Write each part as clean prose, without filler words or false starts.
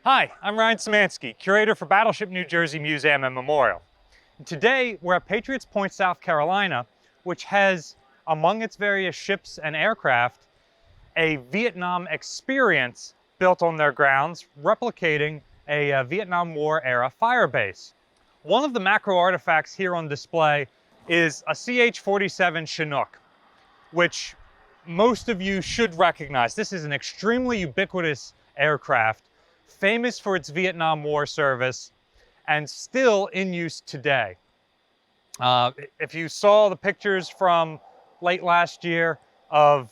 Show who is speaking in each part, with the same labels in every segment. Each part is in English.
Speaker 1: Hi, I'm Ryan Szymanski, curator for Battleship New Jersey Museum and Memorial. And today, we're at Patriots Point, South Carolina, which has, among its various ships and aircraft, a Vietnam experience built on their grounds, replicating a Vietnam War era fire base. One of the macro artifacts here on display is a CH-47 Chinook, which most of you should recognize. This is an extremely ubiquitous aircraft, famous for its Vietnam War service, and still in use today. If you saw the pictures from late last year of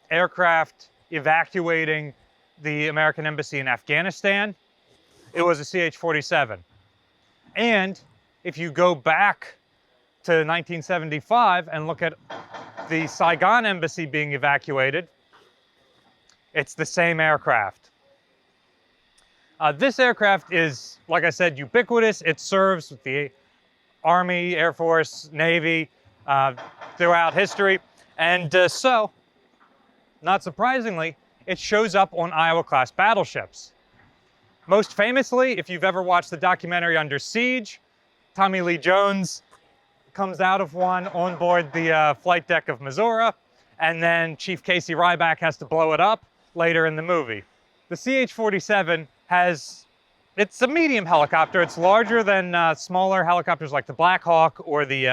Speaker 1: aircraft evacuating the American embassy in Afghanistan, it was a CH-47. And if you go back to 1975 and look at the Saigon embassy being evacuated, it's the same aircraft. This aircraft is, like I said, ubiquitous. It serves with the Army, Air Force, Navy throughout history. And so, not surprisingly, it shows up on Iowa-class battleships. Most famously, if you've ever watched the documentary Under Siege, Tommy Lee Jones comes out of one on board the flight deck of Missouri, and then Chief Casey Ryback has to blow it up later in the movie. The CH-47 it's a medium helicopter. It's larger than smaller helicopters like the Black Hawk or the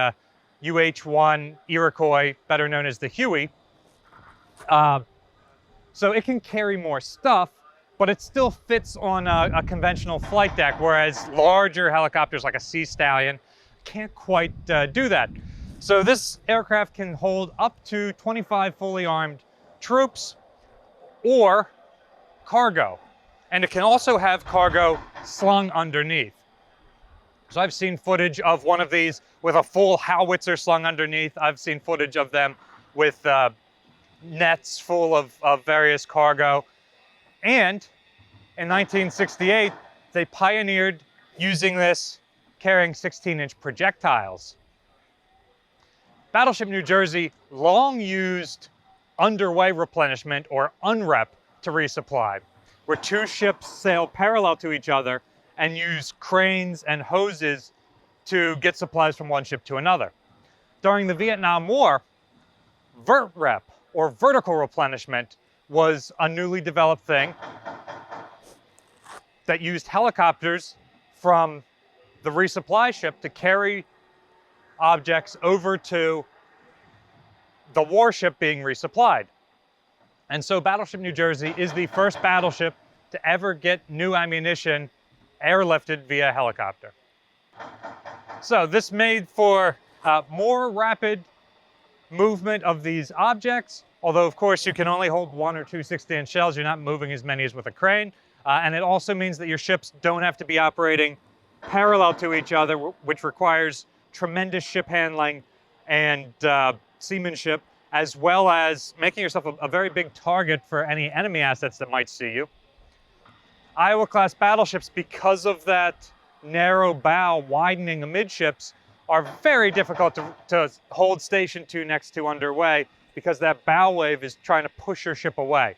Speaker 1: UH-1 Iroquois, better known as the Huey. So it can carry more stuff, but it still fits on a conventional flight deck, whereas larger helicopters like a Sea Stallion can't quite do that. So this aircraft can hold up to 25 fully armed troops or cargo. And it can also have cargo slung underneath. So I've seen footage of one of these with a full howitzer slung underneath. I've seen footage of them with nets full of various cargo. And in 1968, they pioneered using this carrying 16-inch projectiles. Battleship New Jersey long used underway replenishment, or UNREP, to resupply, where two ships sail parallel to each other and use cranes and hoses to get supplies from one ship to another. During the Vietnam War, VERTREP, or vertical replenishment, was a newly developed thing that used helicopters from the resupply ship to carry objects over to the warship being resupplied. And so Battleship New Jersey is the first battleship to ever get new ammunition airlifted via helicopter. So this made for more rapid movement of these objects, although of course you can only hold 1 or 2 60-inch shells. You're not moving as many as with a crane. And it also means that your ships don't have to be operating parallel to each other, which requires tremendous ship handling and seamanship, as well as making yourself a very big target for any enemy assets that might see you. Iowa-class battleships, because of that narrow bow widening amidships, are very difficult to hold station to next to underway, because that bow wave is trying to push your ship away.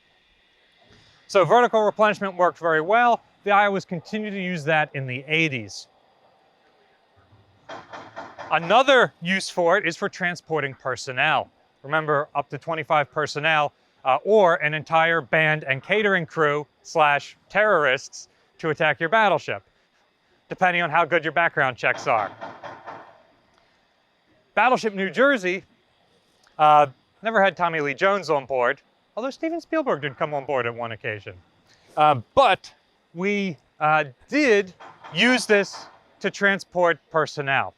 Speaker 1: So vertical replenishment worked very well. The Iowas continued to use that in the 80s. Another use for it is for transporting personnel. Remember, up to 25 personnel or an entire band and catering crew / terrorists to attack your battleship, depending on how good your background checks are. Battleship New Jersey never had Tommy Lee Jones on board, although Steven Spielberg did come on board at one occasion. But we did use this to transport personnel.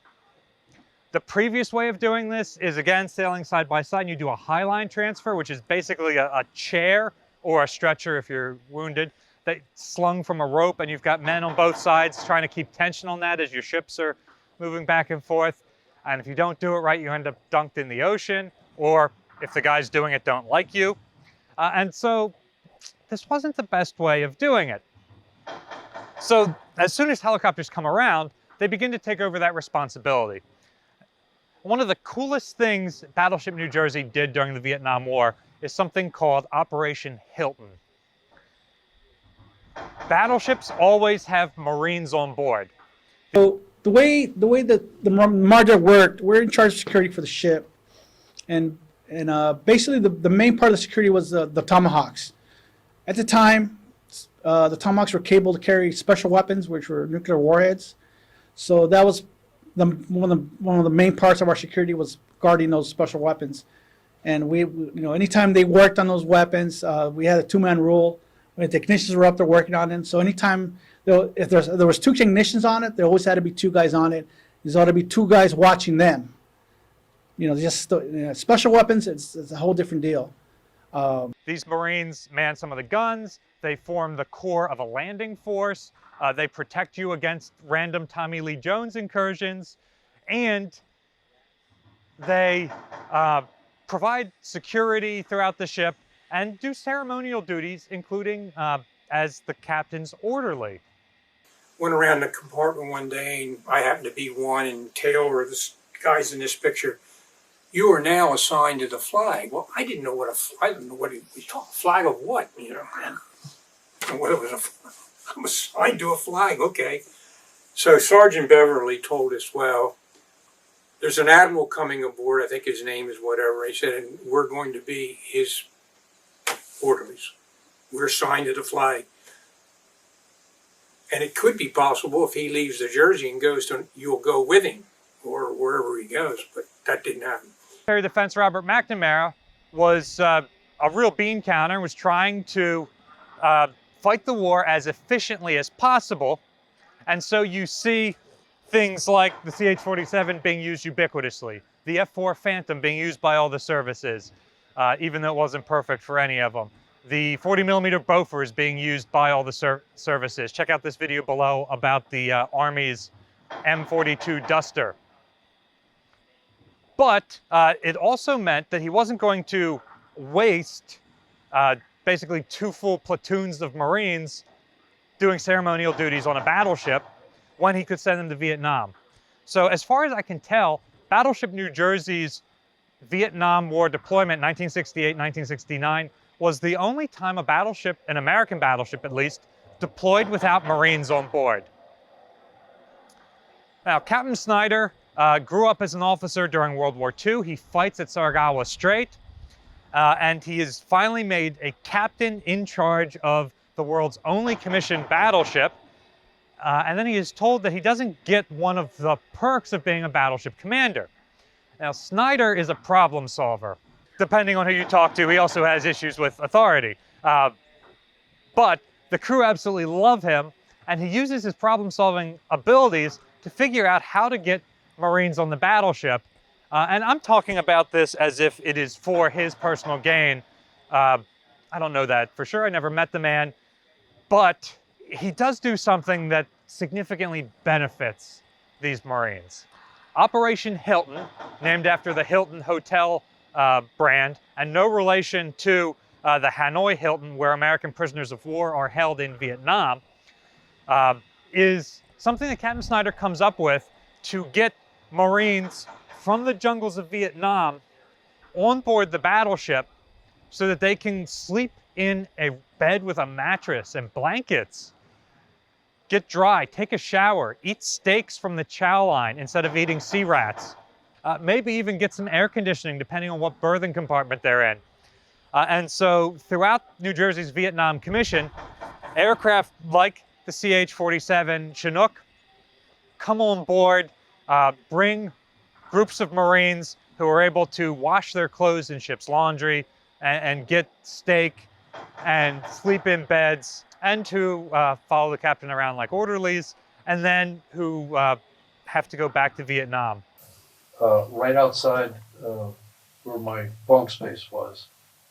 Speaker 1: The previous way of doing this is, again, sailing side by side, and you do a highline transfer, which is basically a chair or a stretcher if you're wounded, that's slung from a rope, and you've got men on both sides trying to keep tension on that as your ships are moving back and forth. And if you don't do it right, you end up dunked in the ocean, or if the guys doing it don't like you. And so this wasn't the best way of doing it. So as soon as helicopters come around, they begin to take over that responsibility. One of the coolest things Battleship New Jersey did during the Vietnam War is something called Operation Hilton. battleships always have Marines on board.
Speaker 2: So the way that the Marja worked, we're in charge of security for the ship, and basically the main part of the security was the Tomahawks. At the time, the Tomahawks were capable to carry special weapons, which were nuclear warheads. So that was one of the main parts of our security was guarding those special weapons. And we anytime they worked on those weapons, we had a two-man rule. When the technicians were up there working on it, so anytime if there was two technicians on it, there always had to be two guys on it. There's ought to be two guys watching them. Special weapons, it's a whole different deal.
Speaker 1: These Marines man some of the guns. They form the core of a landing force. They protect you against random Tommy Lee Jones incursions, and they provide security throughout the ship and do ceremonial duties, including as the captain's orderly.
Speaker 3: Went around the compartment one day, and I happened to be one, and Taylor, the guys in this picture, you are now assigned to the flag. Well, I didn't know I didn't know what we talked. Flag of what? And what it was. I'm assigned to a flag. Okay. So Sergeant Beverly told us, well, there's an admiral coming aboard. I think his name is whatever. He said, and we're going to be his orderlies. We're assigned to the flag. And it could be possible if he leaves the Jersey and goes to, you'll go with him or wherever he goes, but that didn't happen.
Speaker 1: Secretary of Defense Robert McNamara was a real bean counter and was trying to fight the war as efficiently as possible. And so you see things like the CH-47 being used ubiquitously, the F-4 Phantom being used by all the services, even though it wasn't perfect for any of them. The 40mm Bofors is being used by all the services. Check out this video below about the Army's M42 Duster. But it also meant that he wasn't going to waste basically 2 full platoons of Marines doing ceremonial duties on a battleship when he could send them to Vietnam. So as far as I can tell, Battleship New Jersey's Vietnam War deployment, 1968-1969, was the only time a battleship, an American battleship at least, deployed without Marines on board. Now, Captain Snyder grew up as an officer during World War II. He fights at Saragawa Strait, and he is finally made a captain in charge of the world's only commissioned battleship. And then he is told that he doesn't get one of the perks of being a battleship commander. Now, Snyder is a problem solver. Depending on who you talk to, he also has issues with authority. But the crew absolutely love him, and he uses his problem-solving abilities to figure out how to get Marines on the battleship. And I'm talking about this as if it is for his personal gain. I don't know that for sure. I never met the man. But he does do something that significantly benefits these Marines. Operation Hilton, named after the Hilton Hotel brand, and no relation to the Hanoi Hilton, where American prisoners of war are held in Vietnam, is something that Captain Snyder comes up with to get Marines from the jungles of Vietnam on board the battleship so that they can sleep in a bed with a mattress and blankets, get dry, take a shower, eat steaks from the chow line instead of eating sea rats, maybe even get some air conditioning depending on what berthing compartment they're in. And so throughout New Jersey's Vietnam Commission, aircraft like the CH-47 Chinook come on board, bring groups of Marines who are able to wash their clothes in ship's laundry and get steak and sleep in beds, and who follow the captain around like orderlies, and then who have to go back to Vietnam.
Speaker 4: Right outside where my bunk space was.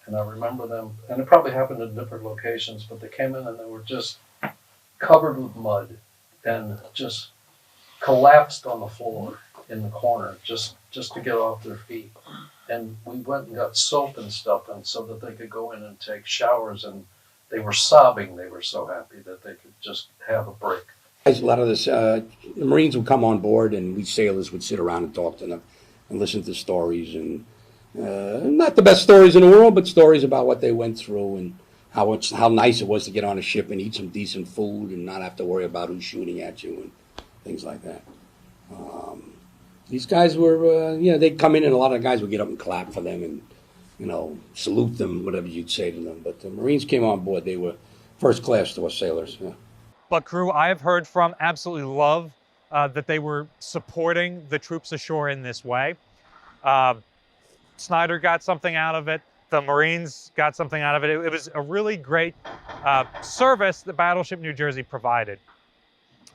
Speaker 4: And I remember them, and it probably happened in different locations, but they came in and they were just covered with mud and just collapsed on the floor in the corner just to get off their feet. And we went and got soap and stuff, and so that they could go in and take showers, and they were sobbing. They were so happy that they could just have a break.
Speaker 5: A lot of this, the Marines would come on board, and we sailors would sit around and talk to them and listen to stories, and not the best stories in the world, but stories about what they went through. And how nice it was to get on a ship and eat some decent food and not have to worry about who's shooting at you and things like that. These guys were, they'd come in and a lot of the guys would get up and clap for them and, salute them, whatever you'd say to them. But the Marines came on board. They were first class to us sailors. Yeah.
Speaker 1: But crew, I have heard from absolutely love that they were supporting the troops ashore in this way. Snyder got something out of it. The Marines got something out of it. It was a really great service that Battleship New Jersey provided.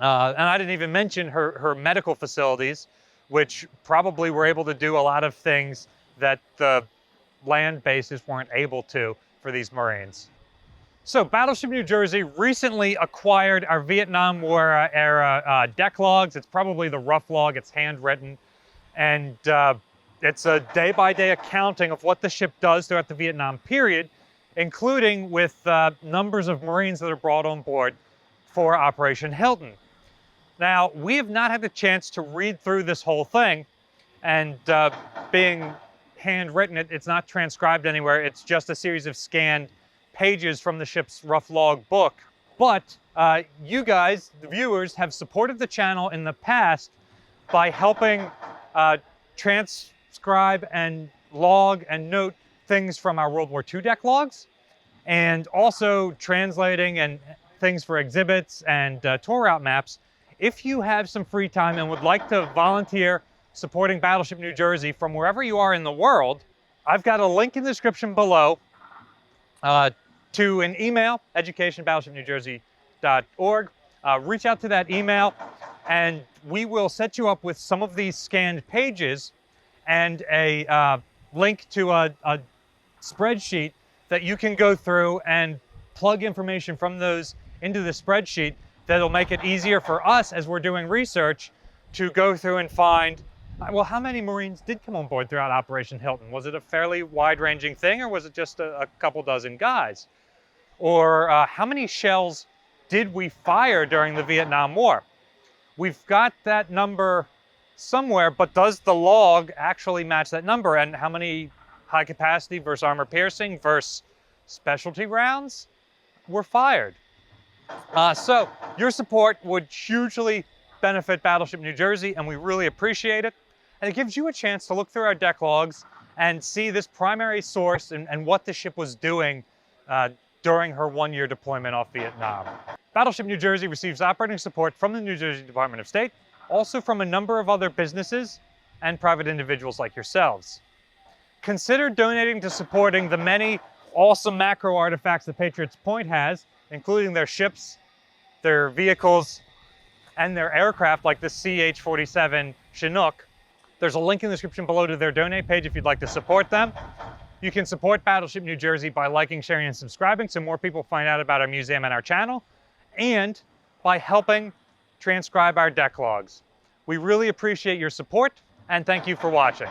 Speaker 1: And I didn't even mention her medical facilities, which probably were able to do a lot of things that the land bases weren't able to for these Marines. So Battleship New Jersey recently acquired our Vietnam War era deck logs. It's probably the rough log. It's handwritten. And it's a day-by-day accounting of what the ship does throughout the Vietnam period, including with numbers of Marines that are brought on board for Operation Hilton. Now, we have not had the chance to read through this whole thing, and being handwritten, it's not transcribed anywhere. It's just a series of scanned pages from the ship's rough log book. But you guys, the viewers, have supported the channel in the past by helping transcribe and log and note things from our World War II deck logs, and also translating and things for exhibits and tour route maps. If you have some free time and would like to volunteer supporting Battleship New Jersey from wherever you are in the world, I've got a link in the description below to an email, education@battleshipnewjersey.org. Reach out to that email and we will set you up with some of these scanned pages and a link to a spreadsheet that you can go through and plug information from those into the spreadsheet. That'll make it easier for us as we're doing research to go through and find, well, how many Marines did come on board throughout Operation Hilton? Was it a fairly wide-ranging thing, or was it just a couple dozen guys? Or how many shells did we fire during the Vietnam War? We've got that number somewhere, but does the log actually match that number? And how many high capacity versus armor piercing versus specialty rounds were fired? So your support would hugely benefit Battleship New Jersey, and we really appreciate it. And it gives you a chance to look through our deck logs and see this primary source and what the ship was doing during her one-year deployment off Vietnam. Battleship New Jersey receives operating support from the New Jersey Department of State, also from a number of other businesses and private individuals like yourselves. Consider donating to supporting the many awesome macro artifacts that Patriots Point has, including their ships, their vehicles, and their aircraft like the CH-47 Chinook. There's a link in the description below to their donate page if you'd like to support them. You can support Battleship New Jersey by liking, sharing, and subscribing so more people find out about our museum and our channel, and by helping transcribe our deck logs. We really appreciate your support, and thank you for watching.